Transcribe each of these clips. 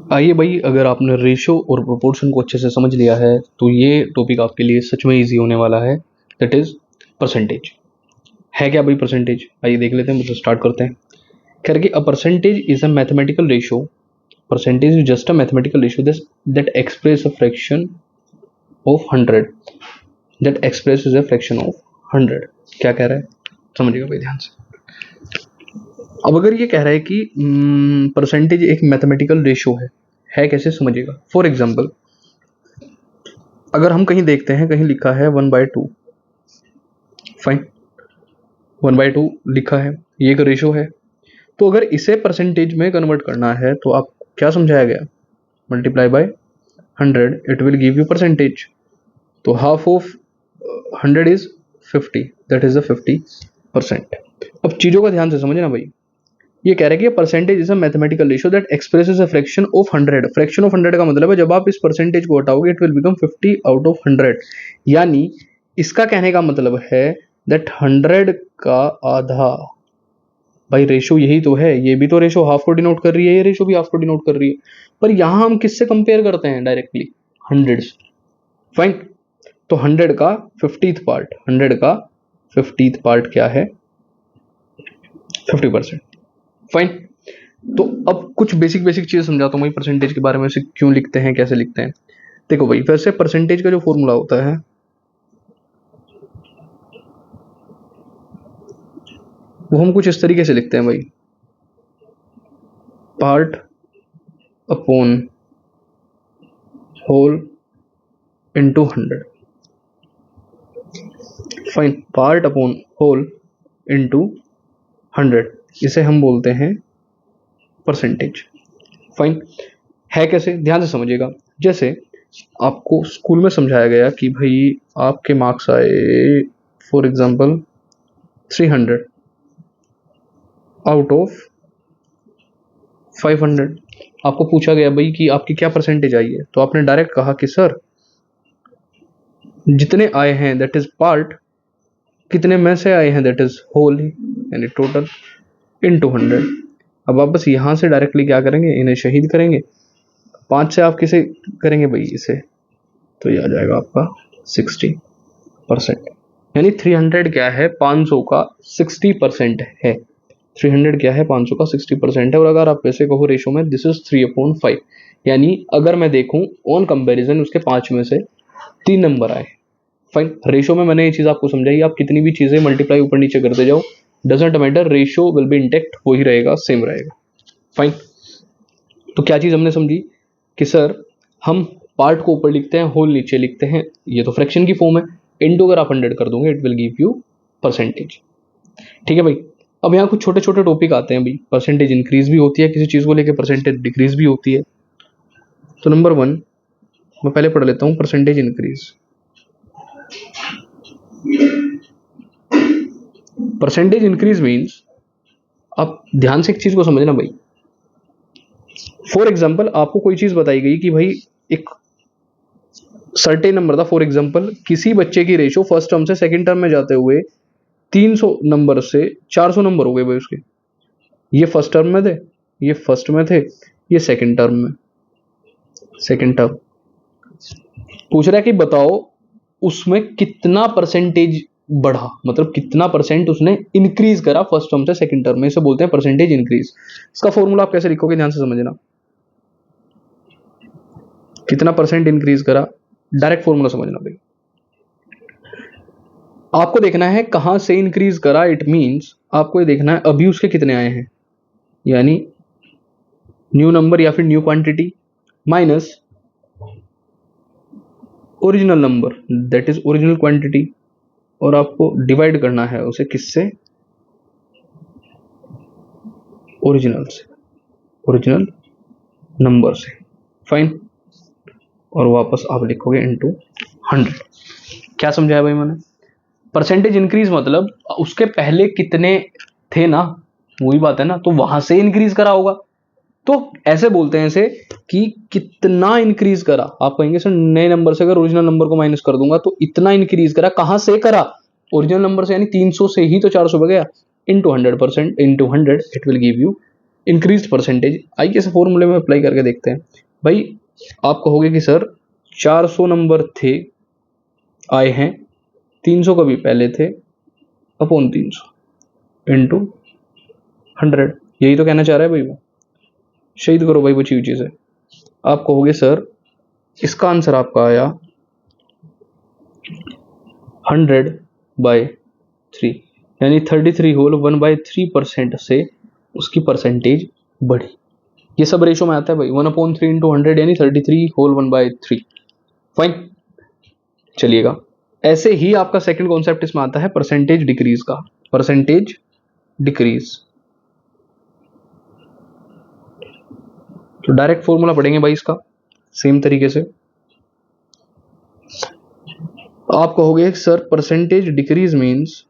आइए भाई, अगर आपने रेशो और प्रोपोर्शन को अच्छे से समझ लिया है तो ये टॉपिक आपके लिए सच में इजी होने वाला है। That is percentage. है क्या भाई परसेंटेज? आइए देख लेते हैं, मतलब स्टार्ट करते हैं। कह रहे कि a percentage is a mathematical ratio. Percentage is just a mathematical ratio that express a fraction of 100। That express is a fraction of 100। क्या कह रहा है समझिएगा भाई ध्यान से। अब अगर ये कह रहा है कि परसेंटेज एक मैथमेटिकल रेशो है कैसे समझिएगा। फॉर एग्जाम्पल, अगर हम कहीं देखते हैं, कहीं लिखा है 1/2, फाइन, 1/2 लिखा है, ये एक रेशो है। तो अगर इसे परसेंटेज में कन्वर्ट करना है तो आप क्या समझाया गया, multiply by 100, it will give you percentage. तो half of 100 is 50, that is the 50%। अब चीजों का ध्यान से समझना भाई। ये कह रहे हैं कि percentage is a mathematical ratio that expresses a fraction of 100। Fraction of 100 का मतलब है जब आप इस परसेंटेज को हटाओगे it will become 50 out of 100। यानी इसका कहने का मतलब है दैट 100 का आधा। भाई रेशो यही तो है, ये भी तो रेशो हाफ को डिनोट कर रही है, ये रेशो भी हाफ को डिनोट कर रही है। पर यहां हम किससे कंपेयर करते हैं डायरेक्टली? 100 से। फाइन। तो 100 का 50th पार्ट, 100 का 50th पार्ट क्या है? 50%। फाइन। तो अब कुछ बेसिक बेसिक चीजें समझाता हूँ भाई परसेंटेज के बारे में, से क्यों लिखते हैं, कैसे लिखते हैं। देखो भाई, वैसे परसेंटेज का जो फॉर्मूला होता है वो हम कुछ इस तरीके से लिखते हैं भाई, part upon whole into 100। Fine. Part upon whole into 100, इसे हम बोलते हैं परसेंटेज। फाइन। है कैसे, ध्यान से समझिएगा। जैसे आपको स्कूल में समझाया गया कि भाई आपके मार्क्स आए फॉर एग्जांपल 300 आउट ऑफ 500। आपको पूछा गया भाई कि आपकी क्या परसेंटेज आई है, तो आपने डायरेक्ट कहा कि सर जितने आए हैं दैट इज पार्ट, कितने में से आए हैं दैट इज होल, यानी टोटल, इनटू 100। अब आप बस यहां से डायरेक्टली क्या करेंगे, इन्हें शहीद करेंगे। 5 से आप किसे करेंगे भाई इसे, तो ये आ जाएगा आपका 60%। यानी 300 क्या है, 500 का 60% है। 300 क्या है, 500 का 60% है। और अगर आप वैसे कहो रेशो में, दिस इज 3/5। यानी अगर मैं देखूं ऑन कंपैरिजन, उसके 5 में से 3 नंबर आए। फाइन। रेशो में मैंने ये चीज आपको समझाई, आप कितनी भी चीजें मल्टीप्लाई ऊपर नीचे करते जाओ, doesn't matter, ratio will be intact, वही रहेगा, सेम रहेगा। फाइन। तो क्या चीज हमने समझी कि सर हम पार्ट को ऊपर लिखते हैं, होल नीचे लिखते हैं, ये तो फ्रैक्शन की फॉर्म है। इनटू अगर आप 100 कर दोगे it will give you percentage. ठीक है भाई। अब यहाँ कुछ छोटे छोटे टॉपिक आते हैं भाई। परसेंटेज इंक्रीज भी होती है किसी चीज को लेकर, परसेंटेज डिक्रीज भी होती है। तो नंबर 1 मैं पहले पढ़ लेता हूं, percentage increase. Percentage increase means, आप ध्यान से एक चीज को समझना भाई। फॉर एग्जाम्पल आपको कोई चीज बताई गई कि भाई एक सर्टेन नंबर था, फॉर एग्जाम्पल किसी बच्चे की रेशो फर्स्ट टर्म से सेकंड टर्म में जाते हुए 300 नंबर से 400 नंबर हो गए भाई उसके। ये फर्स्ट टर्म में थे, ये फर्स्ट में थे, ये सेकंड टर्म में, सेकंड टर्म। पूछ रहा है कि बताओ उसमें कितना परसेंटेज बढ़ा, मतलब कितना परसेंट उसने इंक्रीज करा फर्स्ट टर्म से सेकंड टर्म में, इसे बोलते हैं परसेंटेज इंक्रीज। इसका फॉर्मूला आप कैसे लिखोगे, ध्यान से समझना। कितना परसेंट इंक्रीज करा, डायरेक्ट फॉर्मूला समझना भाई। आपको देखना है कहां से इंक्रीज करा, इट मींस आपको ये देखना है अभी उसके कितने आए हैं, यानी न्यू नंबर या फिर new quantity minus original number, that is original quantity. और आपको डिवाइड करना है उसे किससे, ओरिजिनल से, ओरिजिनल नंबर से। फाइन। और वापस आप लिखोगे इनटू 100। क्या समझाया भाई मैंने? परसेंटेज इंक्रीज मतलब उसके पहले कितने थे ना, वही बात है ना, तो वहां से इंक्रीज करा होगा। तो ऐसे बोलते हैं इसे कि कितना इंक्रीज करा। आप कहेंगे सर नए नंबर से अगर ओरिजिनल नंबर को माइनस कर दूंगा तो इतना इंक्रीज करा, कहां से करा, ओरिजिनल नंबर से, यानी 300 से ही तो 400 हो गया, into 100%, into 100 it will give you increase percentage. आइए इस फॉर्मूले में अप्लाई करके देखते हैं। भाई आप कहोगे कि सर 400 नंबर थे, आए हैं 300 कभी पहले थे, अपॉन 300 इंटू 100, यही तो कहना चाह रहा है भाई वो। शहीद करो भाई वो चीज है। आप कहोगे सर इसका आंसर आपका आया 100/3, यानी 33 होल 1/3% से उसकी परसेंटेज बढ़ी। ये सब रेशो में आता है भाई, 1/3 इंटू 100 यानी 33 होल 1/3। फाइन, चलिएगा। ऐसे ही आपका सेकंड कॉन्सेप्ट इसमें आता है परसेंटेज डिक्रीज का। परसेंटेज डिक्रीज, तो डायरेक्ट फॉर्मूला पढ़ेंगे भाई इसका सेम तरीके से। आप कहोगे सर परसेंटेज डिक्रीज मीन्स,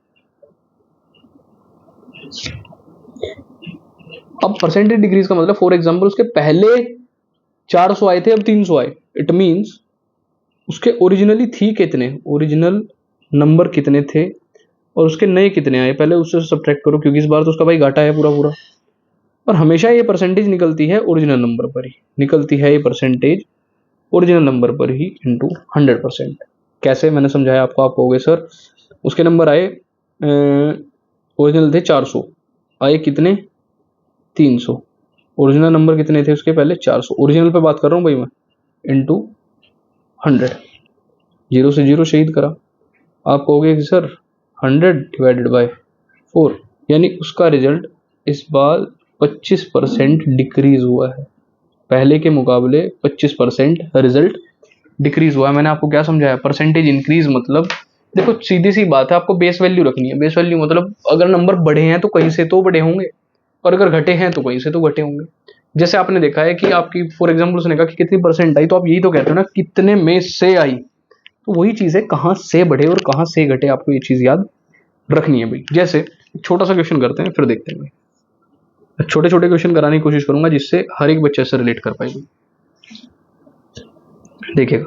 अब परसेंटेज डिक्रीज का मतलब फॉर एग्जांपल उसके पहले 400 आए थे, अब 300 आए। इट मीन्स उसके ओरिजिनली थी कितने, ओरिजिनल नंबर कितने थे और उसके नए कितने आए, पहले उससे सब्ट्रैक्ट करो, क्योंकि इस बार तो उसका भाई घाटा है पूरा पूरा। और हमेशा ये परसेंटेज निकलती है ओरिजिनल नंबर पर ही, निकलती है ये परसेंटेज ओरिजिनल नंबर पर ही इंटू 100%। कैसे, मैंने समझाया आपको। आप कहोगे सर उसके नंबर आए, ओरिजिनल थे 400, आए कितने 300, ओरिजिनल नंबर कितने थे उसके पहले 400, ओरिजिनल पे बात कर रहा हूँ भाई मैं, इंटू 100, 0 से 0 शहीद करा। आप कहोगे कि सर 100/4, यानी उसका रिजल्ट इस बार 25% डिक्रीज हुआ है, पहले के मुकाबले 25% रिजल्ट डिक्रीज हुआ है। मैंने आपको क्या समझाया, परसेंटेज इंक्रीज मतलब देखो सीधी सी बात है, आपको बेस वैल्यू रखनी है। बेस वैल्यू मतलब अगर नंबर बढ़े हैं तो कहीं से तो बढ़े होंगे, और अगर घटे हैं तो कहीं से तो घटे होंगे। जैसे आपने देखा है कि आपकी फॉर एग्जाम्पल उसने कहा कि कितनी परसेंट आई, तो आप यही तो कहते हो ना कितने में से आई, तो वही चीज है कहां से बढ़े और कहां से घटे, आपको ये चीज याद रखनी है भाई। जैसे छोटा सा क्वेश्चन करते हैं फिर देखते हैं भाई। छोटे छोटे क्वेश्चन कराने की कोशिश करूंगा जिससे हर एक बच्चे से रिलेट कर पाएगी। देखिएगा,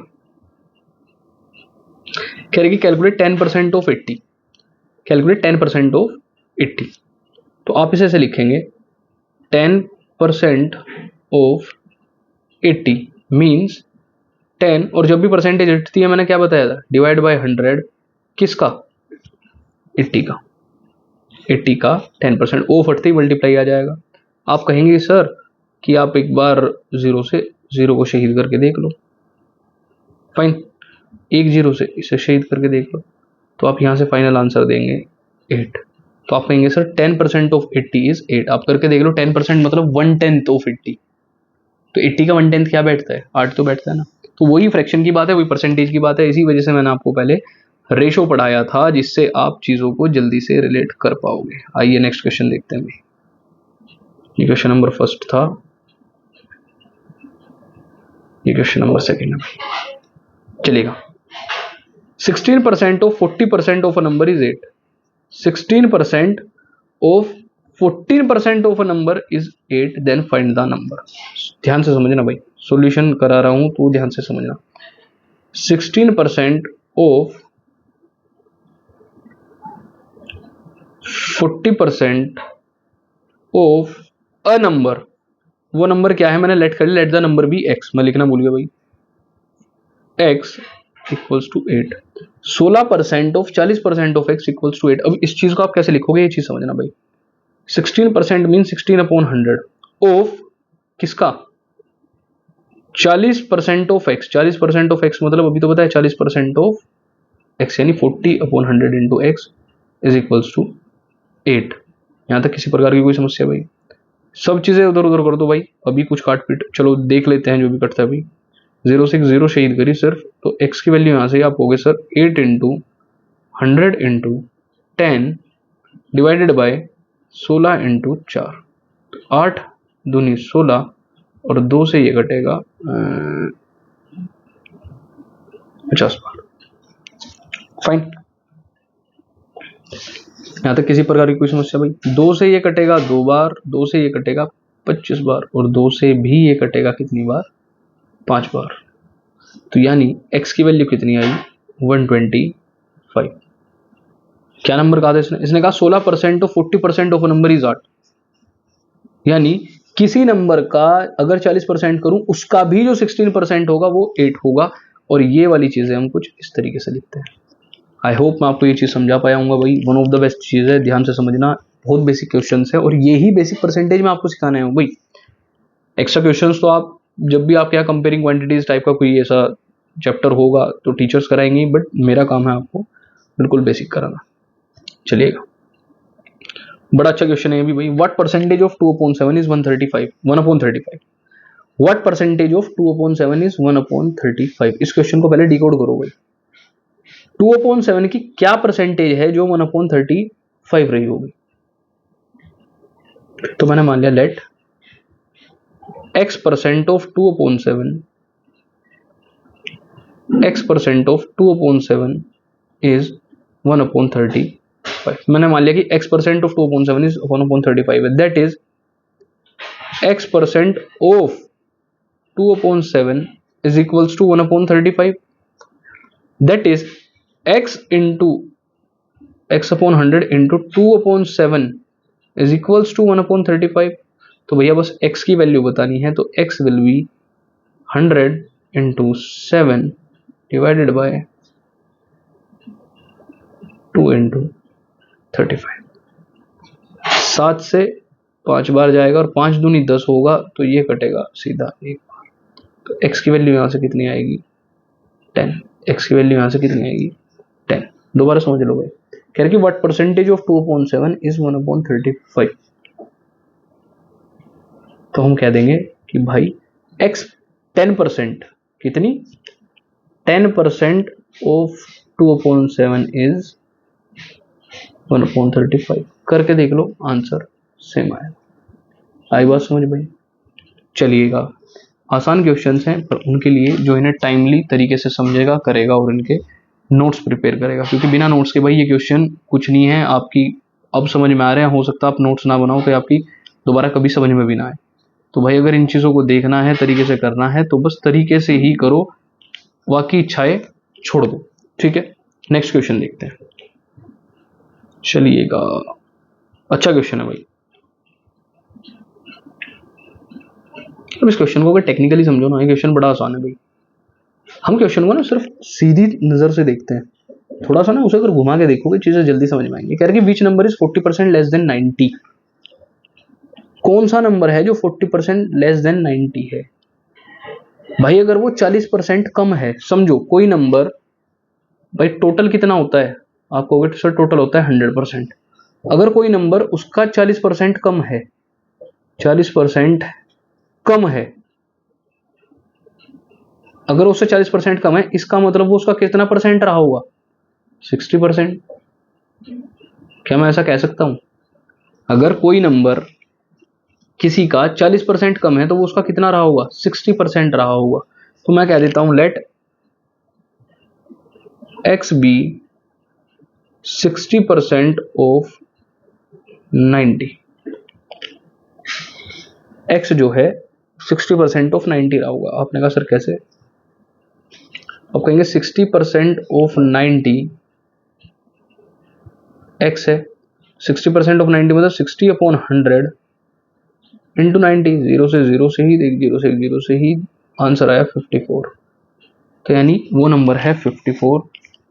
कह रहे कि कैलकुलेट 10% ऑफ 80, कैलकुलेट 10% ऑफ 80। तो आप इसे ऐसे लिखेंगे 10% ऑफ 80 मीन्स 10, और जब भी परसेंटेज हटती है मैंने क्या बताया था, डिवाइड बाय 100, किसका 80 का, 80 का 10%, ऑफ हटते ही मल्टीप्लाई आ जाएगा। आप कहेंगे सर कि आप एक बार 0 से 0 को शहीद करके देख लो। फाइन, एक 0 से इसे शहीद करके देख लो, तो आप यहां से फाइनल आंसर देंगे 8। तो आप कहेंगे सर 10% ऑफ 80 इज 8। आप करके देख लो, 10% मतलब 1/10 ऑफ 80, तो 80 का 1/10 क्या बैठता है, 8 तो बैठता है ना। तो वही फ्रैक्शन की बात है, वही परसेंटेज की बात है। इसी वजह से मैंने आपको पहले रेशो पढ़ाया था, जिससे आप चीजों को जल्दी से रिलेट कर पाओगे। आइए नेक्स्ट क्वेश्चन देखते हैं। ये क्वेश्चन नंबर फर्स्ट था, ये क्वेश्चन नंबर सेकेंड है। चलिएगा, 16% of 40% of a number is 8। 16% of 14% of a number is 8, then find the number. ध्यान से समझना भाई, सॉल्यूशन करा रहा हूं तो ध्यान से समझना। 16% ऑफ 40% ऑफ अ नंबर, वो नंबर क्या है मैंने लेट कर लिया, let the number be x, मैं लिखना भूल गया भाई, x equals to 8। 16% of 40% of x equals to 8। अब इस चीज को आप कैसे लिखोगे, ये चीज समझना भाई। 16% मीन 16/100 ऑफ किसका, 40% ऑफ एक्स। 40% ऑफ एक्स मतलब अभी तो पता है 40% ऑफ एक्स, यानी 40/100 into x is equals to 8। यहां तक किसी प्रकार की कोई समस्या भाई? सब चीजें उधर उधर कर दो भाई, अभी कुछ काट पीट चलो देख लेते हैं जो भी कटता है अभी। 0 से 0 शहीद करी सिर्फ, तो एक्स की वैल्यू यहां से आप होगे sir 8 into 100 into 10 divided by 16 into 4, 8 दूनी 16 और 2 से ये घटेगा 50 बार। फाइन, यहां तक किसी प्रकार की कोई समस्या भाई? 2 से ये कटेगा 2 बार, 2 से ये कटेगा 25 बार, और 2 से भी ये कटेगा कितनी बार, 5 बार। तो यानी x की वैल्यू कितनी आई, 125। क्या नंबर कहा था इसने? इसने कहा 16% ऑफ 40% ऑफ नंबर इज 8। यानी किसी नंबर का अगर 40% करूं उसका भी जो 16% होगा वो 8 होगा, और ये वाली चीजें हम कुछ इस तरीके से लिखते हैं। आई होप मैं आपको ये चीज समझा पाया हूँ भाई। वन ऑफ द बेस्ट चीज है, ध्यान से समझना, बहुत बेसिक क्वेश्चन है, और यही बेसिक परसेंटेज में आपको सिखाने हैं भाई। एक्स्ट्रा क्वेश्चन तो आप जब भी आपके यहाँ कंपेयरिंग क्वांटिटीज टाइप का कोई ऐसा चैप्टर होगा तो टीचर्स कराएंगे, बट मेरा काम है आपको बिल्कुल बेसिक कराना। चलिएगा, बड़ा अच्छा क्वेश्चन है ये भी भाई। What percentage of 2/7 is 135 1/35? What percentage of 2/7 is 1/35? इस क्वेश्चन को पहले डिकोड करो भाई। 2/7 की क्या परसेंटेज है जो 1/35 रही होगी? तो मैंने मान लिया लेट x% ऑफ 2/7 इज 1/35। मैंने मान लिया कि x% ऑफ 2/7 इज 1/35 है। That is x% of 2/7 is equals to 1/35. That is x into x/100 into 2/7 is equals to 1/35. तो भैया बस x की वैल्यू बतानी है, तो x will be 100 into 7 divided by 2 into 35। 7 से 5 बार जाएगा और 5 दूनी 10 होगा, तो ये कटेगा सीधा एक बार। तो x की वैल्यू यहां से कितनी आएगी? 10। x की वैल्यू यहां से कितनी आएगी? 10। दोबारा समझ लो भाई, कह रहे कि व्हाट परसेंटेज ऑफ 2/7 इज 1/35। तो हम कह देंगे कि भाई x 10%, कितनी? 10% ऑफ 2/7 इज 1/35। करके देख लो, आंसर सेम आएगा। आई बात समझ भाई? चलिएगा, आसान क्वेश्चंस हैं, पर उनके लिए जो इन्हें टाइमली तरीके से समझेगा, करेगा और इनके नोट्स प्रिपेयर करेगा, क्योंकि बिना नोट्स के भाई ये क्वेश्चन कुछ नहीं है। आपकी अब समझ में आ रहे हैं, हो सकता है आप नोट्स ना बनाओ तो आपकी दोबारा कभी समझ में भी ना आए। तो भाई अगर इन चीज़ों को देखना है, तरीके से करना है, तो बस तरीके से ही करो, बाकी इच्छाएं छोड़ दो। ठीक है, नेक्स्ट क्वेश्चन देखते हैं। चलिएगा, अच्छा क्वेश्चन है भाई। अब इस क्वेश्चन को अगर टेक्निकली समझो ना, ये क्वेश्चन बड़ा आसान है भाई। हम क्वेश्चन को ना सिर्फ सीधी नजर से देखते हैं, थोड़ा सा ना उसे अगर घुमा के देखोगे चीजें जल्दी समझ में आएंगी। कह रहे कि which number is 40% less than 90? कौन सा नंबर है जो 40% लेस देन 90 है? भाई अगर वो 40% कम है, समझो कोई नंबर, भाई टोटल कितना होता है? आप कहोगे सर टोटल होता है 100%। अगर कोई नंबर उसका 40% कम है, 40% कम है, अगर उससे 40% कम है, इसका मतलब वो उसका कितना परसेंट रहा होगा? 60%। क्या मैं ऐसा कह सकता हूं? अगर कोई नंबर किसी का 40% कम है तो वो उसका कितना रहा होगा? 60% रहा होगा। तो मैं कह देता हूं let x be 60% of 90। x जो है 60% ऑफ 90 रहा होगा। आपने कहा सर कैसे? अब कहेंगे 60% ऑफ 90 x है, 60% ऑफ 90 मतलब 60/100 इंटू 90। जीरो से जीरो से ही, जीरो से ही आंसर आया 54। तो यानी वो नंबर है 54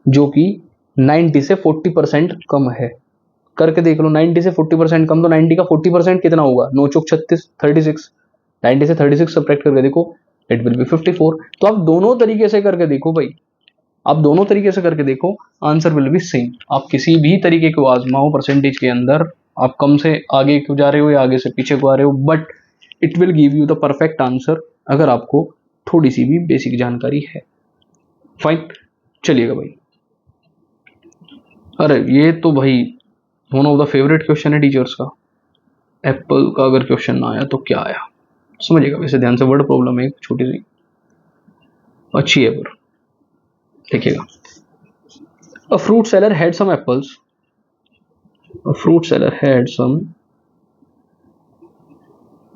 जो कि 90 से 40% कम है। करके देख लो, 90 से 40% कम, तो 90 का 40% कितना होगा? 9 चौक 36, 36। 90 से 36 सब्ट्रैक्ट करके देखो, इट विल बी 54। तो आप दोनों तरीके से करके देखो भाई, आप दोनों तरीके से करके देखो, आंसर विल बी सेम। आप किसी भी तरीके को आजमाओ परसेंटेज के अंदर, आप कम से आगे क्यों जा रहे हो या आगे से पीछे को आ रहे हो, but it will give you the perfect answer अगर आपको थोड़ी सी भी बेसिक जानकारी है। फाइन, चलिएगा भाई। अरे ये तो भाई one of the favourite question है टीचर्स का। एप्पल का अगर क्वेश्चन ना आया तो क्या आया, समझिएगा। वैसे ध्यान से, वर्ड प्रॉब्लम है एक छोटी सी, अच्छी है पर देखिएगा। A fruit seller had some apples. A fruit seller had some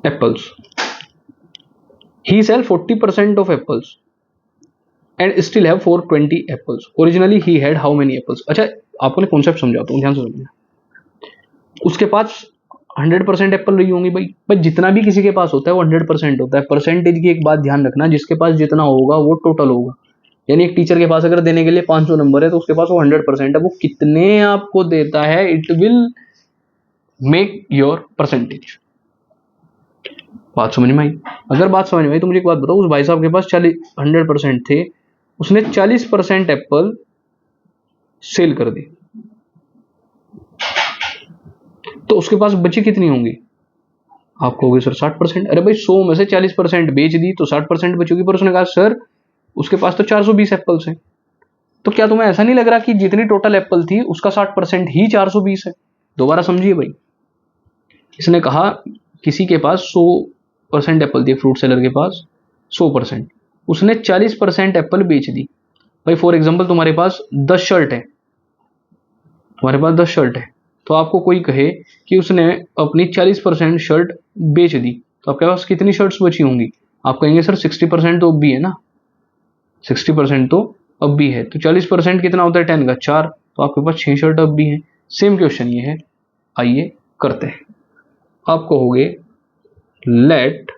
apples. He sell 40% of apples and still have 420 apples. Originally he had how many apples? अच्छा, आपको ने कॉन्सेप्ट समझाता हूँ, ध्यान से समझना। उसके पास 100% एप्पल रही होंगी भाई। भाई जितना भी किसी के पास होता है वो 100% होता है। परसेंटेज की एक बात ध्यान रखना, जिसके पास जितना होगा वो टोटल होगा। यानी एक टीचर के पास अगर देने के लिए 500 नंबर है तो उसके पास वो 100% है। वो कितने आपको देता है it will make your percentage. बात समझ में आई? अगर बात समझ में आई तो मुझे एक बात बताओ, उस भाई साहब के पास 100% थे, उसने 40% एप्पल सेल कर दी, तो उसके पास बची कितनी होंगी? आपको होगी सर 60%। अरे भाई 100 में से 40% बेच दी तो 60% बचेगी। पर उसने कहा सर उसके पास तो 420 एप्पल्स हैं। तो क्या तुम्हें ऐसा नहीं लग रहा कि जितनी टोटल एप्पल थी उसका 60% ही 420 है? दोबारा समझिए भाई, इसने कहा किसी के पास 100% एप्पल थी, फ्रूट सेलर के पास 100%, उसने 40% एप्पल बेच दी। भाई फॉर एग्जाम्पल तुम्हारे पास 10 शर्ट है, तुम्हारे पास 10 शर्ट है, तो आपको कोई कहे कि उसने अपनी 40% शर्ट बेच दी, तो आपके पास कितनी शर्ट्स बची होंगी? आप कहेंगे सर 60% तो अब भी है ना, 60% तो अब भी है। तो 40% कितना होता है 10 का 4, तो आपके पास 6 शर्ट अब भी है। सेम क्वेश्चन ये है, आइए करते हैं। आप कहोगे let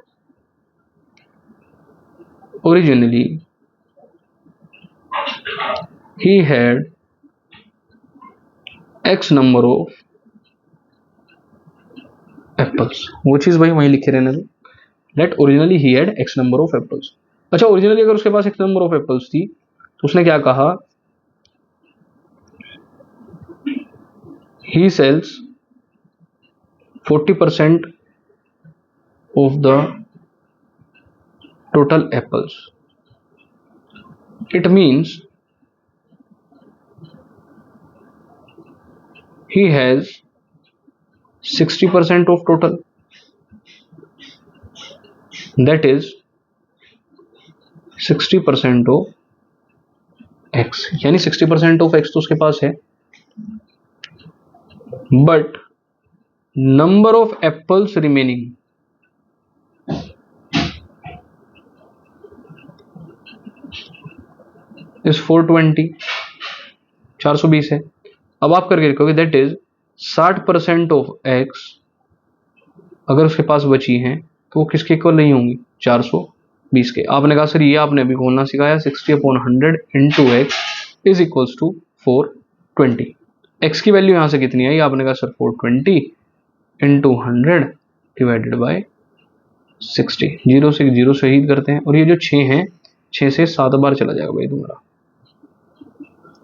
originally he had x number of apples. वो चीज भाई वहीं लिखे रहने दो, let originally he had x number of apples. अच्छा, ओरिजिनली अगर उसके पास एक्स नंबर ऑफ एप्पल्स थी तो उसने क्या कहा? He sells 40% of the total apples. It means he has 60% of total, that is 60% of x, यानी 60% ऑफ x तो उसके पास है, but number of apples remaining is 420, 420 है। अब आप करके लिखोगे दैट इज 60% ऑफ x अगर उसके पास बची हैं तो वो किसके इक्वल नहीं होंगी? 420 के। आपने कहा सर ये आपने अभी खोलना सिखाया, 60/100 into x is equals to 420। X की वैल्यू यहां से कितनी आई? आपने कहा sir 420 into 100 divided by 60। Zero से जीरो शहीद करते हैं, और ये जो 6 है 6 से 7 बार चला जाएगा भाई तुम्हारा।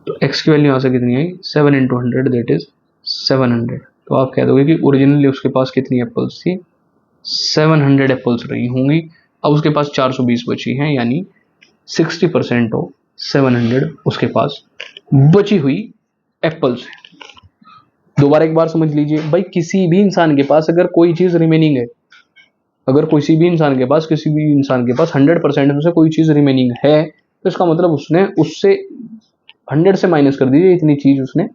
तो x की वैल्यू यहाँ से कितनी आई? 7 इंटू 100 दैट इज 700। तो आप कह दोगे कि ओरिजिनली उसके पास कितनी एप्पल्स थी? 700 एप्पल्स रही होंगी। अब उसके पास 420 बची हैं, यानी 60% ऑफ 700 उसके पास बची हुई एप्पल्स है। दोबारा एक बार समझ लीजिए भाई, किसी भी इंसान के पास अगर कोई चीज रिमेनिंग है, अगर किसी भी इंसान के पास 100% में से कोई चीज रिमेनिंग है, तो इसका मतलब उसने उससे 100 से माइनस कर दीजिए इतनी चीज उसने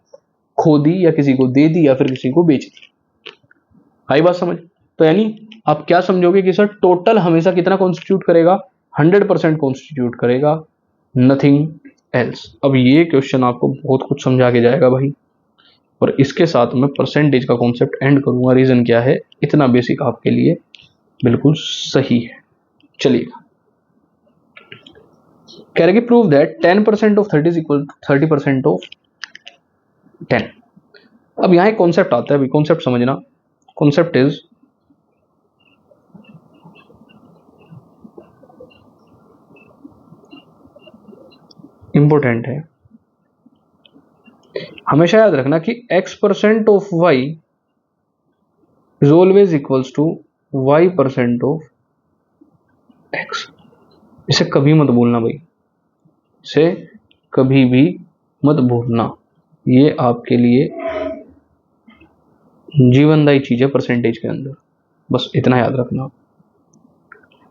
खो दी या किसी को दे दी या फिर किसी को बेच दी। आई बात समझ? तो यानी आप क्या समझोगे कि सर टोटल हमेशा कितना कॉन्स्टिट्यूट करेगा? 100% कॉन्स्टिट्यूट करेगा, नथिंग एल्स। अब ये क्वेश्चन आपको बहुत कुछ समझा के जाएगा भाई, और इसके साथ मैं परसेंटेज का कॉन्सेप्ट एंड करूंगा। रीजन क्या है? इतना बेसिक आपके लिए बिल्कुल सही है। चलिए, कह रहे कि prove that 10% of 30 is equal to 30% of 10। अब यहां एक कॉन्सेप्ट आता है, कॉन्सेप्ट समझना। कॉन्सेप्ट इज इंपॉर्टेंट है, हमेशा याद रखना कि x% of y is always equals to y% of x। इसे कभी मत भूलना भाई, इसे कभी भी मत भूलना, ये आपके लिए जीवनदायी चीज है परसेंटेज के अंदर। बस इतना याद रखना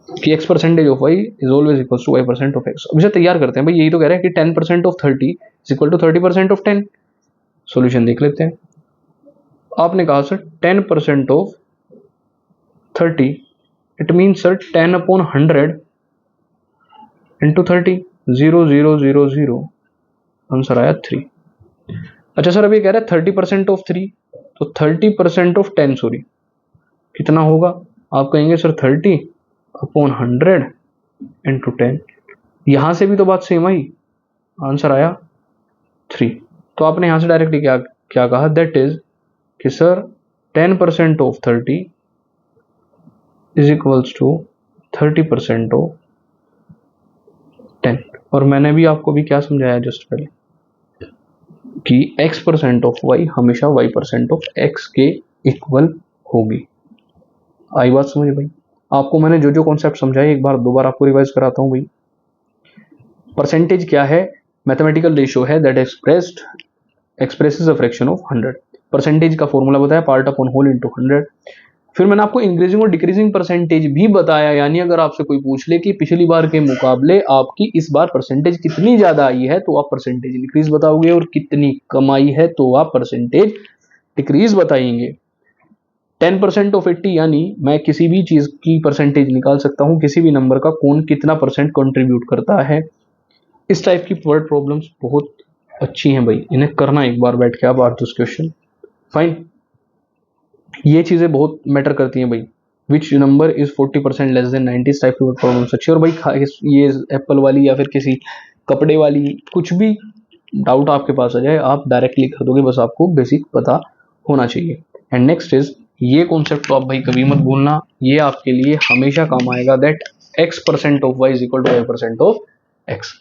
कि x% of y is always equals to y% of x। अब इसे तैयार करते हैं भाई, यही तो कह रहे हैं कि 10% of 30 is equal to 30% of 10। Solution देख लेते हैं। आपने कहा sir 10% of 30, it mean sir 10/100 into 30, 0 0 0 0, answer आया 3। अच्छा सर अभी कह रहे हैं 30% ऑफ 3, तो 30% ऑफ 10 सॉरी कितना होगा? आप कहेंगे सर 30/100 इंटू 10। यहां से भी तो बात सेम आई, आंसर आया 3। तो आपने यहां से डायरेक्टली क्या क्या कहा, दैट इज कि sir 10% of 30 is equals to 30% of 10। और मैंने भी आपको भी क्या समझाया जस्ट पहले कि x% ऑफ y हमेशा y% ऑफ x के इक्वल होगी। आई बात समझ भाई? आपको मैंने जो जो कॉन्सेप्ट समझाए एक बार दोबारा आपको रिवाइज कराता हूं भाई। परसेंटेज क्या है? मैथमेटिकल रेशियो है that expresses a fraction of 100। Percentage का फॉर्मूला बताया, पार्ट अपॉन होल इंटू 100। फिर मैंने आपको इंक्रीजिंग और डिक्रीजिंग परसेंटेज भी बताया, यानी अगर आपसे कोई पूछ ले कि पिछली बार के मुकाबले आपकी इस बार परसेंटेज कितनी ज्यादा आई है, तो आप परसेंटेज इंक्रीज बताओगे, और कितनी कम आई है तो आप परसेंटेज डिक्रीज बताएंगे। 10% ऑफ 80, यानी मैं किसी भी चीज की परसेंटेज निकाल सकता हूं, किसी भी नंबर का कौन कितना परसेंट कंट्रीब्यूट करता है। इस टाइप की वर्ड प्रॉब्लम्स बहुत अच्छी हैं भाई, इन्हें करना एक बार बैठ के आप आर्टिस क्वेश्चन। फाइन, ये चीजें बहुत मैटर करती हैं भाई। Which number is 40% less than 90, इस टाइप की वर्ड प्रॉब्लम्स अच्छी। और भाई ये एप्पल वाली या फिर किसी कपड़े वाली कुछ भी डाउट आपके पास आ जाए, आप डायरेक्टली कर दोगे, बस आपको बेसिक पता होना चाहिए। एंड नेक्स्ट इज, ये कॉन्सेप्ट तो आप भाई कभी मत भूलना, ये आपके लिए हमेशा काम आएगा, that x% of y is equal to y% of x।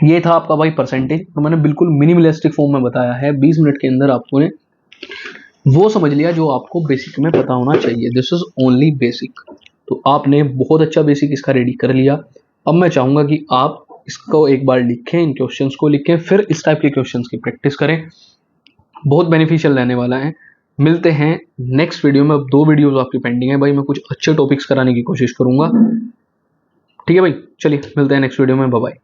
ये था आपका भाई परसेंटेज, तो मैंने बिल्कुल मिनिमलिस्टिक फॉर्म में बताया है। 20 मिनट के अंदर आपने वो समझ लिया जो आपको बेसिक में पता होना चाहिए। This is only basic. तो आपने बहुत अच्छा बेसिक इसका रेडी कर लिया। अब मैं चाहूंगा कि आप इसको एक बार लिखें, इन क्वेश्चंस को लिखें, फिर इस टाइप के क्वेश्चंस की प्रैक्टिस करें। बहुत बेनिफिशियल रहने वाला है। मिलते हैं नेक्स्ट वीडियो में। अब 2 वीडियोस आपकी पेंडिंग है भाई, मैं कुछ अच्छे टॉपिक्स कराने की कोशिश करूंगा। ठीक है भाई, चलिए मिलते हैं नेक्स्ट वीडियो में, बाय बाय।